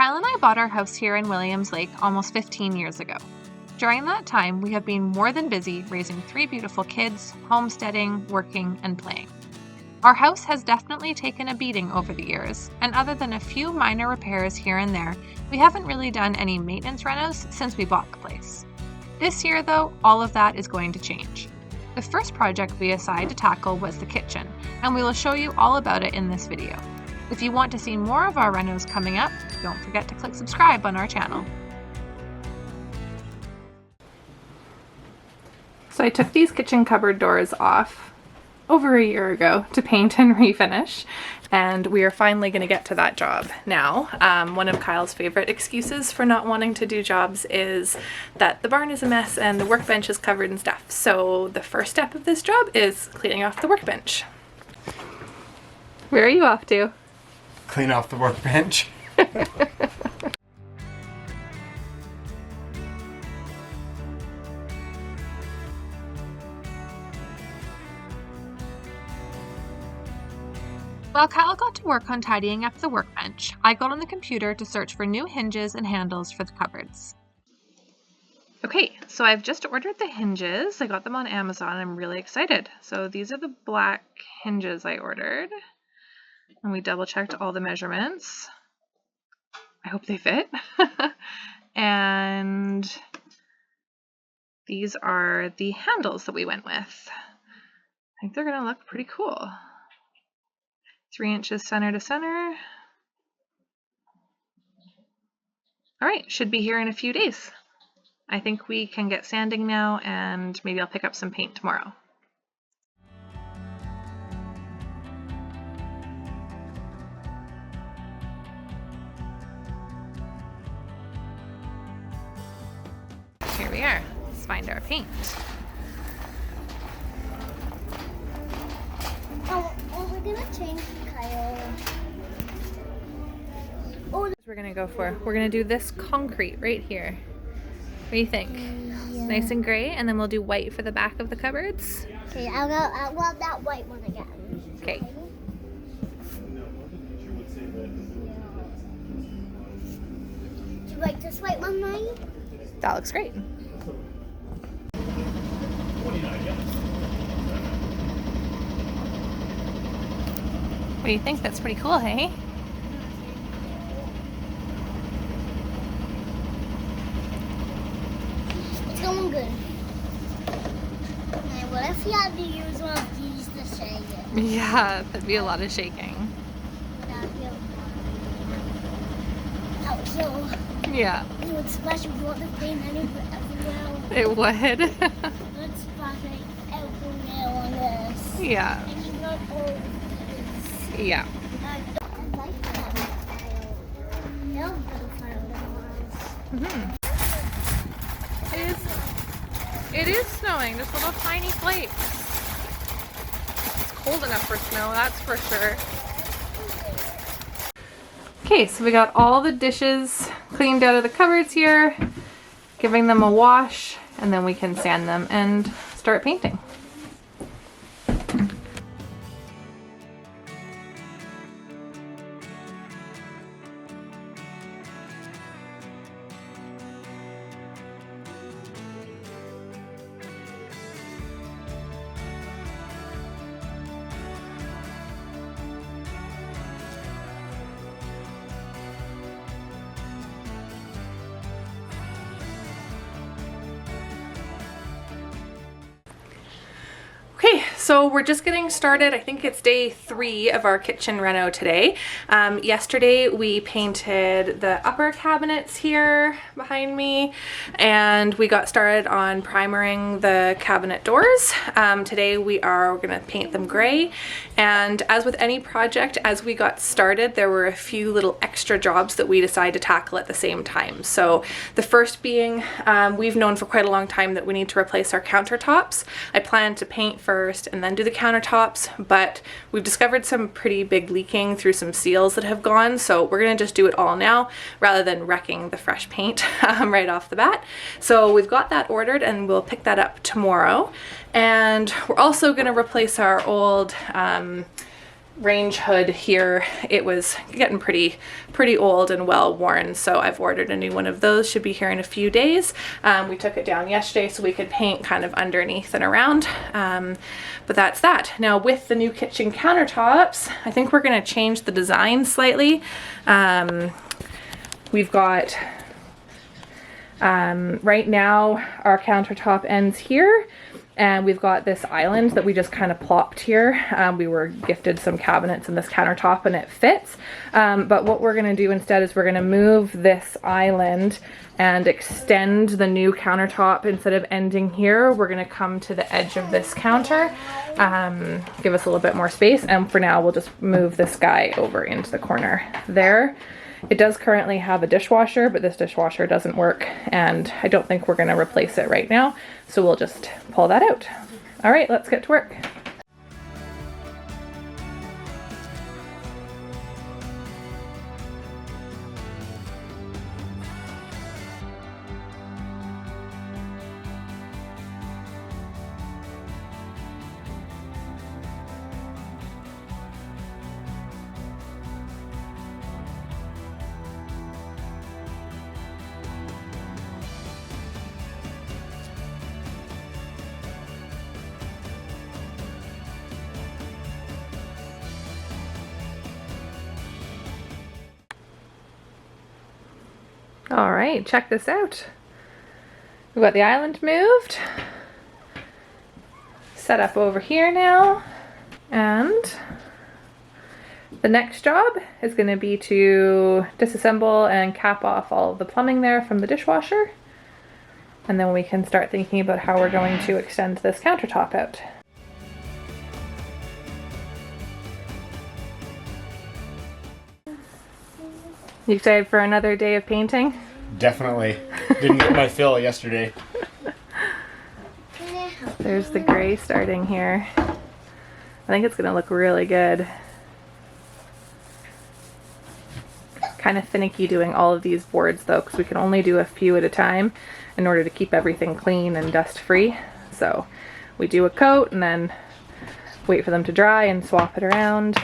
Kyle and I bought our house here in Williams Lake almost 15 years ago. During that time, we have been more than busy raising 3 beautiful kids, homesteading, working, and playing. Our house has definitely taken a beating over the years, and other than a few minor repairs here and there, we haven't really done any maintenance renos since we bought the place. This year, though, all of that is going to change. The first project we decided to tackle was the kitchen, and we will show you all about it in this video. If you want to see more of our renos coming up, don't forget to click subscribe on our channel. So I took these kitchen cupboard doors off over a year ago to paint and refinish, and we are finally going to get to that job now. One of Kyle's favorite excuses for not wanting to do jobs is that the barn is a mess and the workbench is covered in stuff. So the first step of this job is cleaning off the workbench. Where are you off to? Clean off the workbench. While Kyle got to work on tidying up the workbench, I got on the computer to search for new hinges and handles for the cupboards. Okay, so I've just ordered the hinges. I got them on Amazon. I'm really excited. So these are the black hinges I ordered. And we double checked all the measurements. I hope they fit. And these are the handles that we went with. I think they're going to look pretty cool. 3 inches center to center. All right, should be here in a few days. I think we can get sanding now, and maybe I'll pick up some paint tomorrow. Here we are. Let's find our paint. Oh, we're gonna change Kyle. Oh, we're gonna go for. We're gonna do this concrete right here. What do you think? Yeah. Nice and gray, and then we'll do white for the back of the cupboards. Okay, I want that white one again. Okay. Do you like this white one, Ryan? That looks great. What do you think? That's pretty cool, hey? It's going good. Okay, what if you had to use one of these to shake it? Yeah, that'd be a lot of shaking. That would kill. Yeah. It would splash with water paint everywhere. It would. It would splash everywhere on this. Yeah. And you got all this. Yeah. I like that. They'll go Mm-hmm. It is snowing, just little tiny flakes. It's cold enough for snow, that's for sure. Okay, so we got all the dishes cleaned out of the cupboards here, giving them a wash, and then we can sand them and start painting. Okay, so we're just getting started. I think it's day 3 of our kitchen reno today. Yesterday we painted the upper cabinets here behind me, and we got started on primering the cabinet doors. Today we're going to paint them gray, and as with any project, as we got started, there were a few little extra jobs that we decided to tackle at the same time. So the first being, we've known for quite a long time that we need to replace our countertops. I plan to paint first and then do the countertops, but we've discovered some pretty big leaking through some seals that have gone, so we're gonna just do it all now rather than wrecking the fresh paint right off the bat. So we've got that ordered and we'll pick that up tomorrow. And we're also gonna replace our old range hood here, it was getting pretty old and well worn, so I've ordered a new one of those. Should be here in a few days. We took it down yesterday so we could paint kind of underneath and around, but that's that. Now with the new kitchen countertops, I think we're going to change the design slightly. We've got right now our countertop ends here, and we've got this island that we just kind of plopped here. We were gifted some cabinets in this countertop and it fits. But what we're gonna do instead is we're gonna move this island and extend the new countertop. Instead of ending here, we're gonna come to the edge of this counter, give us a little bit more space. And for now, we'll just move this guy over into the corner there. It does currently have a dishwasher, but this dishwasher doesn't work, and I don't think we're going to replace it right now, so we'll just pull that out. All right, let's get to work. All right, check this out. We've got the island moved, set up over here now, and the next job is going to be to disassemble and cap off all of the plumbing there from the dishwasher, and then we can start thinking about how we're going to extend this countertop out. You excited for another day of painting? Definitely. Didn't get my fill yesterday. There's the gray starting here. I think it's gonna look really good. Kind of finicky doing all of these boards though, because we can only do a few at a time in order to keep everything clean and dust free. So we do a coat and then wait for them to dry and swap it around.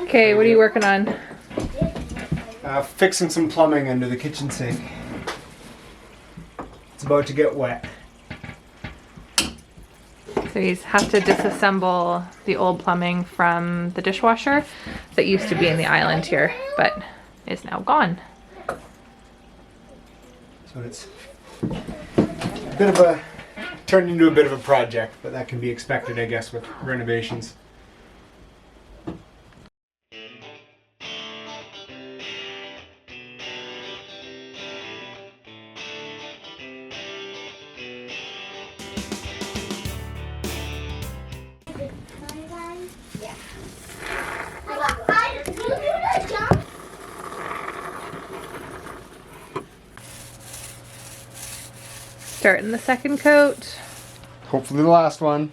Okay, what are you working on? Fixing some plumbing under the kitchen sink. It's about to get wet. So you have to disassemble the old plumbing from the dishwasher that used to be in the island here, but is now gone. So it's a bit of a, turned into a bit of a project, but that can be expected, I guess, with renovations. Starting the second coat. Hopefully the last one.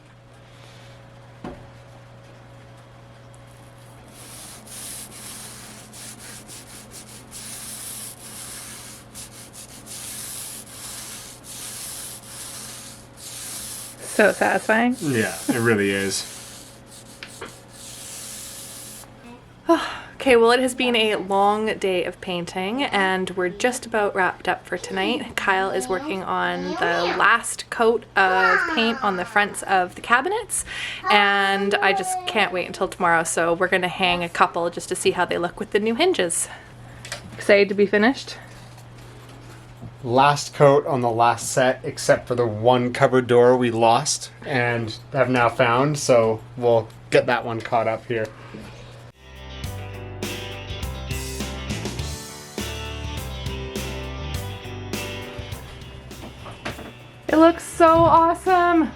So satisfying. Yeah, it really is. Okay, well it has been a long day of painting and we're just about wrapped up for tonight. Kyle is working on the last coat of paint on the fronts of the cabinets and I just can't wait until tomorrow, so we're gonna hang a couple just to see how they look with the new hinges. Excited to be finished? Last coat on the last set, except for the one cupboard door we lost and have now found, so we'll get that one caught up here. It looks so awesome!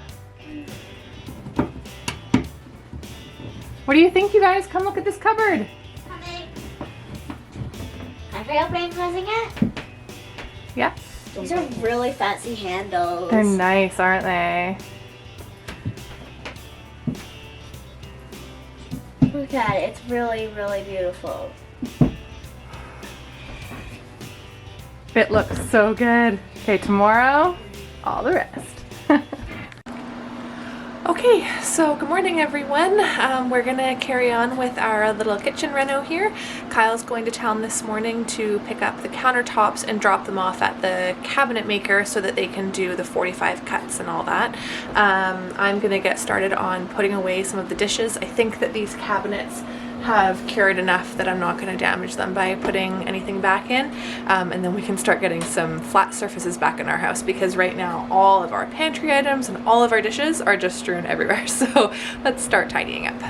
What do you think, you guys? Come look at this cupboard! Coming. Are we opening closing it? Yeah. These are really fancy handles. They're nice, aren't they? Look at it. It's really, really beautiful. It looks so good. Okay, tomorrow, all the rest. Okay, so good morning everyone. We're gonna carry on with our little kitchen reno here. Kyle's going to town this morning to pick up the countertops and drop them off at the cabinet maker so that they can do the 45 cuts and all that. I'm gonna get started on putting away some of the dishes. I think that these cabinets have cured enough that I'm not going to damage them by putting anything back in, and then we can start getting some flat surfaces back in our house, because right now all of our pantry items and all of our dishes are just strewn everywhere. So let's start tidying up.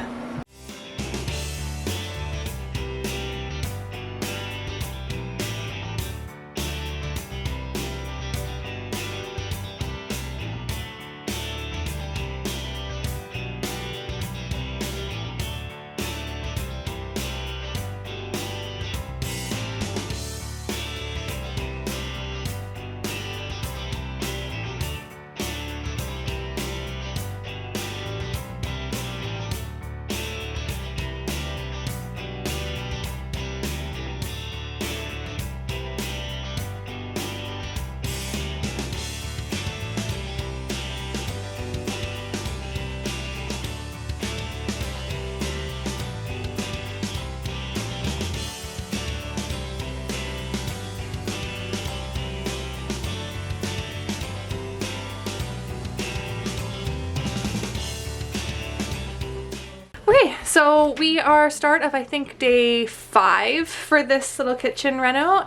Okay, so we are start of I think day 5 for this little kitchen reno.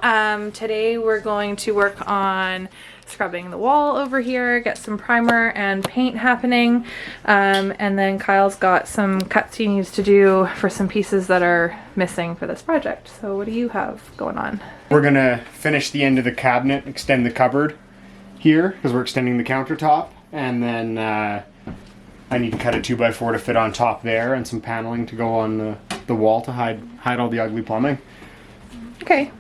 Today we're going to work on scrubbing the wall over here, get some primer and paint happening, and then Kyle's got some cuts he needs to do for some pieces that are missing for this project. So what do you have going on? We're gonna finish the end of the cabinet, extend the cupboard here because we're extending the countertop, and then I need to cut a 2x4 to fit on top there, and some paneling to go on the wall to hide all the ugly plumbing. Okay.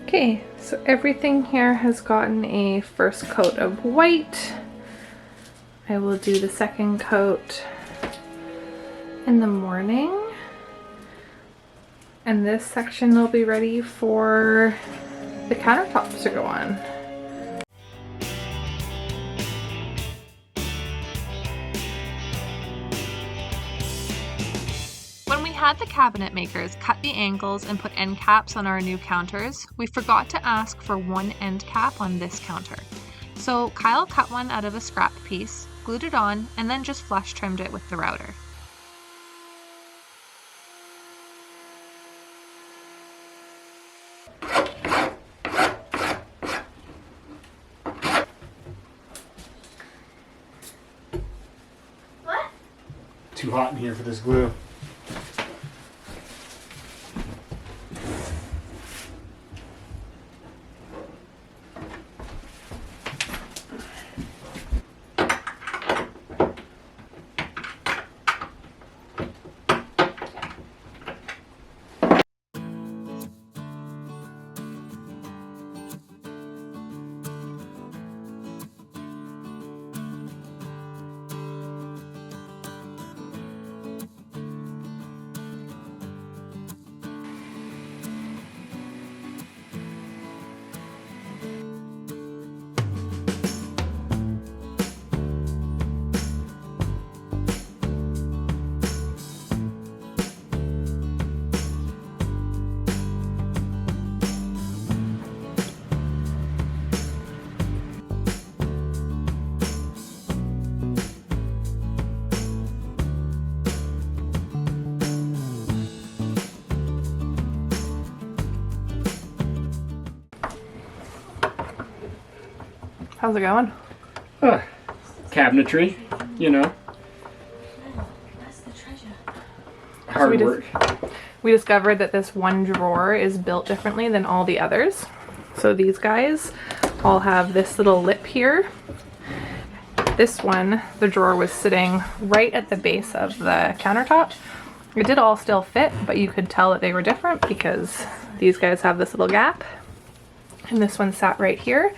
Okay, so everything here has gotten a first coat of white. I will do the second coat in the morning. And this section will be ready for the countertops to go on. When we had the cabinet makers cut the angles and put end caps on our new counters, we forgot to ask for one end cap on this counter. So Kyle cut one out of a scrap piece, glued it on, and then just flush trimmed it with the router. What? Too hot in here for this glue. How's it going? Cabinetry, you know. Hard work. We discovered that this one drawer is built differently than all the others. So these guys all have this little lip here. This one, the drawer was sitting right at the base of the countertop. It did all still fit, but you could tell that they were different because these guys have this little gap. And this one sat right here.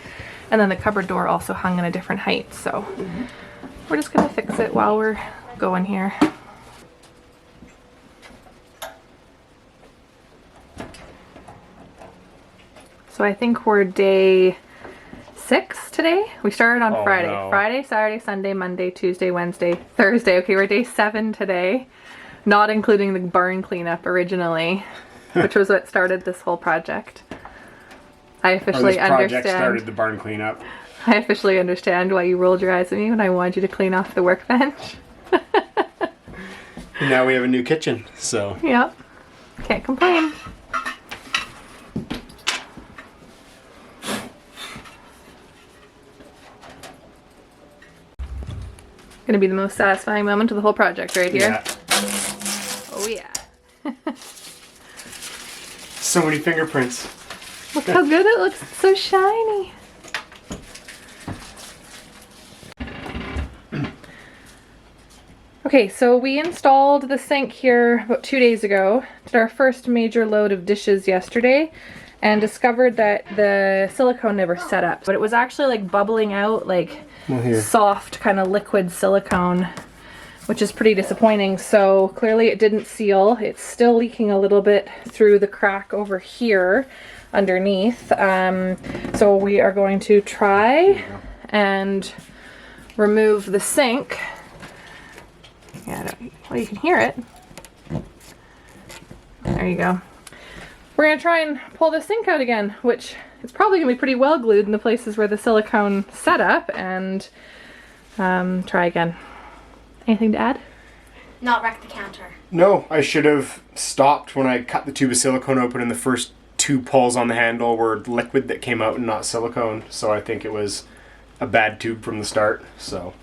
And then the cupboard door also hung in a different height. So we're just gonna fix it while we're going here. So I think we're day 6 today. We started on Friday. No. Friday, Saturday, Sunday, Monday, Tuesday, Wednesday, Thursday. Okay, we're day 7 today. Not including the barn cleanup originally, which was what started this whole project. I officially This project understand. started the barn cleanup. I officially understand why you rolled your eyes at me when I wanted you to clean off the workbench. And now we have a new kitchen, so. Yep. Can't complain. Gonna be the most satisfying moment of the whole project right here. Yeah. Oh yeah. So many fingerprints. Look how good it looks. It's so shiny. Okay, so we installed the sink here about 2 days ago. Did our first major load of dishes yesterday and discovered that the silicone never set up. But it was actually like bubbling out like soft kind of liquid silicone, which is pretty disappointing. So clearly it didn't seal. It's still leaking a little bit through the crack over here underneath. So we are going to try and remove the sink. Yeah, well, you can hear it. There you go. We're gonna try and pull the sink out again, which it's probably gonna be pretty well glued in the places where the silicone set up, and try again. Anything to add? Not wreck the counter. No, I should have stopped when I cut the tube of silicone open and the first 2 pulls on the handle were liquid that came out and not silicone. So I think it was a bad tube from the start. So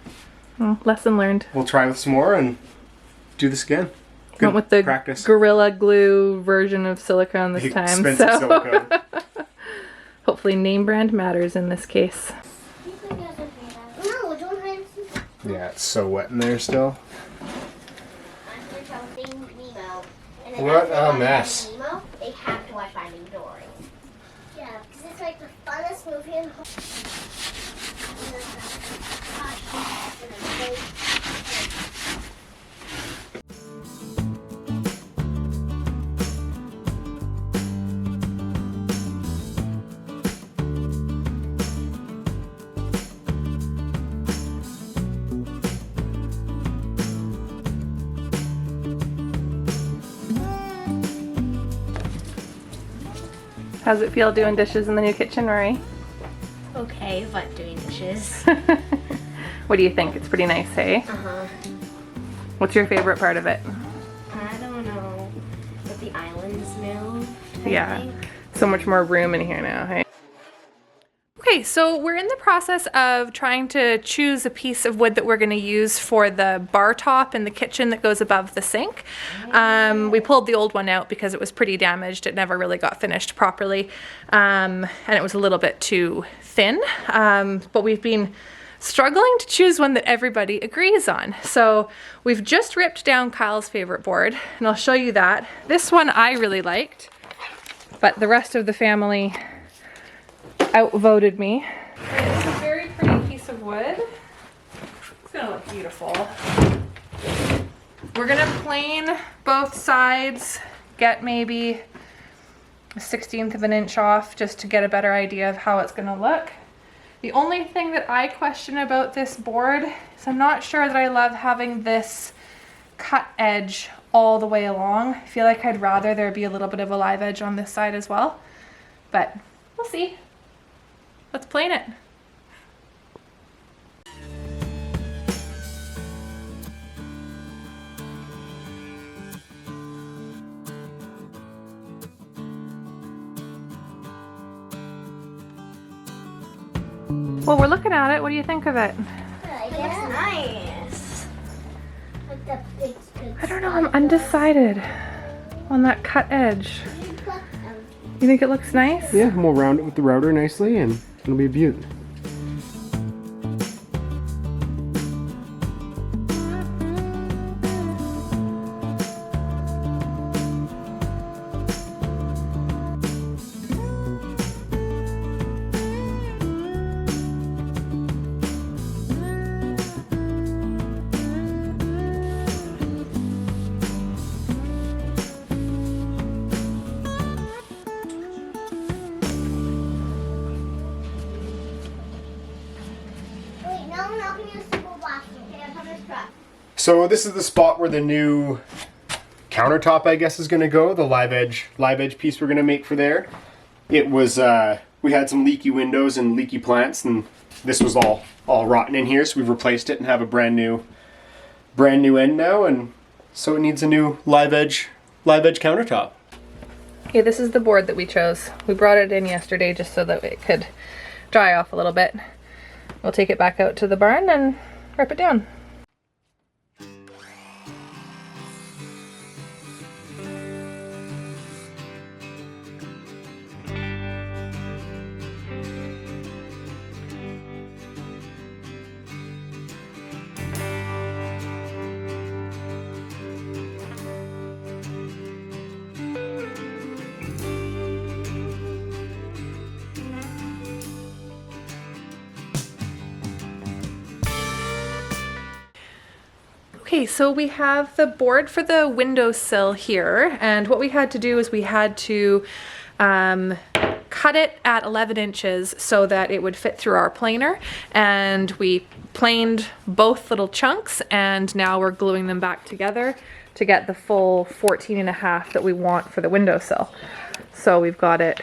Lesson learned. we'll try with some more and do this again. Good Went with the practice. Gorilla Glue version of silicone this time. Expensive So silicone. hopefully name brand matters in this case. No, don't hide some. Yeah, it's so wet in there still. After telling Nemo. And then What after a watching mess. Nemo, they have to watch Finding Dory. Yeah, because it's like the funnest movie in the whole. How's it feel doing dishes in the new kitchen, Rory? Okay, but doing dishes. What do you think? It's pretty nice, hey? Uh-huh. What's your favorite part of it? I don't know. But the islands moved, I Yeah. think. So much more room in here now, hey? Okay, so we're in the process of trying to choose a piece of wood that we're going to use for the bar top in the kitchen that goes above the sink. We pulled the old one out because it was pretty damaged. It never really got finished properly, and it was a little bit too thin. But we've been struggling to choose one that everybody agrees on. So we've just ripped down Kyle's favorite board, and I'll show you that. This one I really liked, but the rest of the family outvoted me. It's a very pretty piece of wood. It's gonna look beautiful. We're gonna plane both sides, get maybe a 1/16 of an inch off just to get a better idea of how it's gonna look. The only thing that I question about this board is I'm not sure that I love having this cut edge all the way along. I feel like I'd rather there be a little bit of a live edge on this side as well, but we'll see. Let's plane it. Well, we're looking at it. What do you think of it? I It looks guess. nice. Like the big I don't know. I'm undecided on that cut edge. You think it looks nice? Yeah, and we'll round it with the router nicely and it'll be a beaut. Wait, no, I'm not gonna use simple blasting. Okay, I'm coming to truck. So this is the spot where the new countertop, I guess, is going to go. The live edge piece we're going to make for there. It was we had some leaky windows and leaky plants, and this was all rotten in here. So we've replaced it and have a brand new end now, and so it needs a new live edge countertop. Okay, this is the board that we chose. We brought it in yesterday just so that it could dry off a little bit. We'll take it back out to the barn and rip it down. Okay, so we have the board for the windowsill here, and what we had to do is we had to cut it at 11 inches so that it would fit through our planer, and we planed both little chunks, and now we're gluing them back together to get the full 14.5 that we want for the windowsill. So we've got it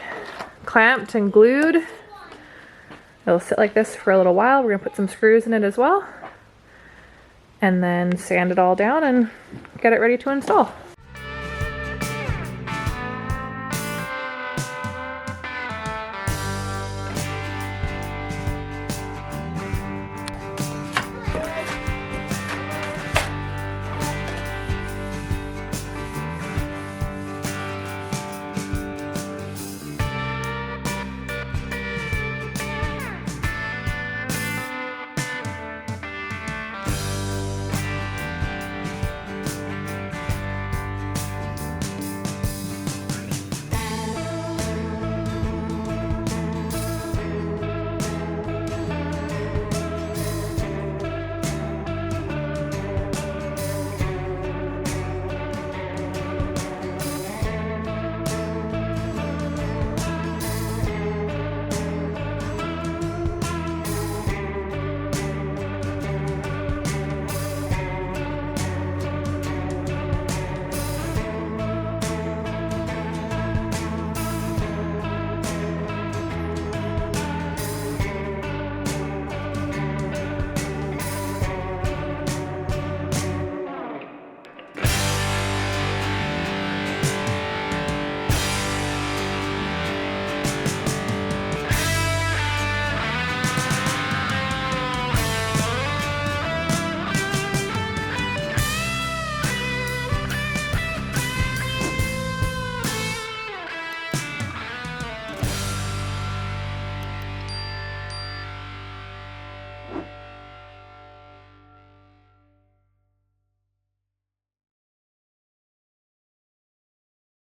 clamped and glued. It'll sit like this for a little while. We're gonna put some screws in it as well, and then sand it all down and get it ready to install.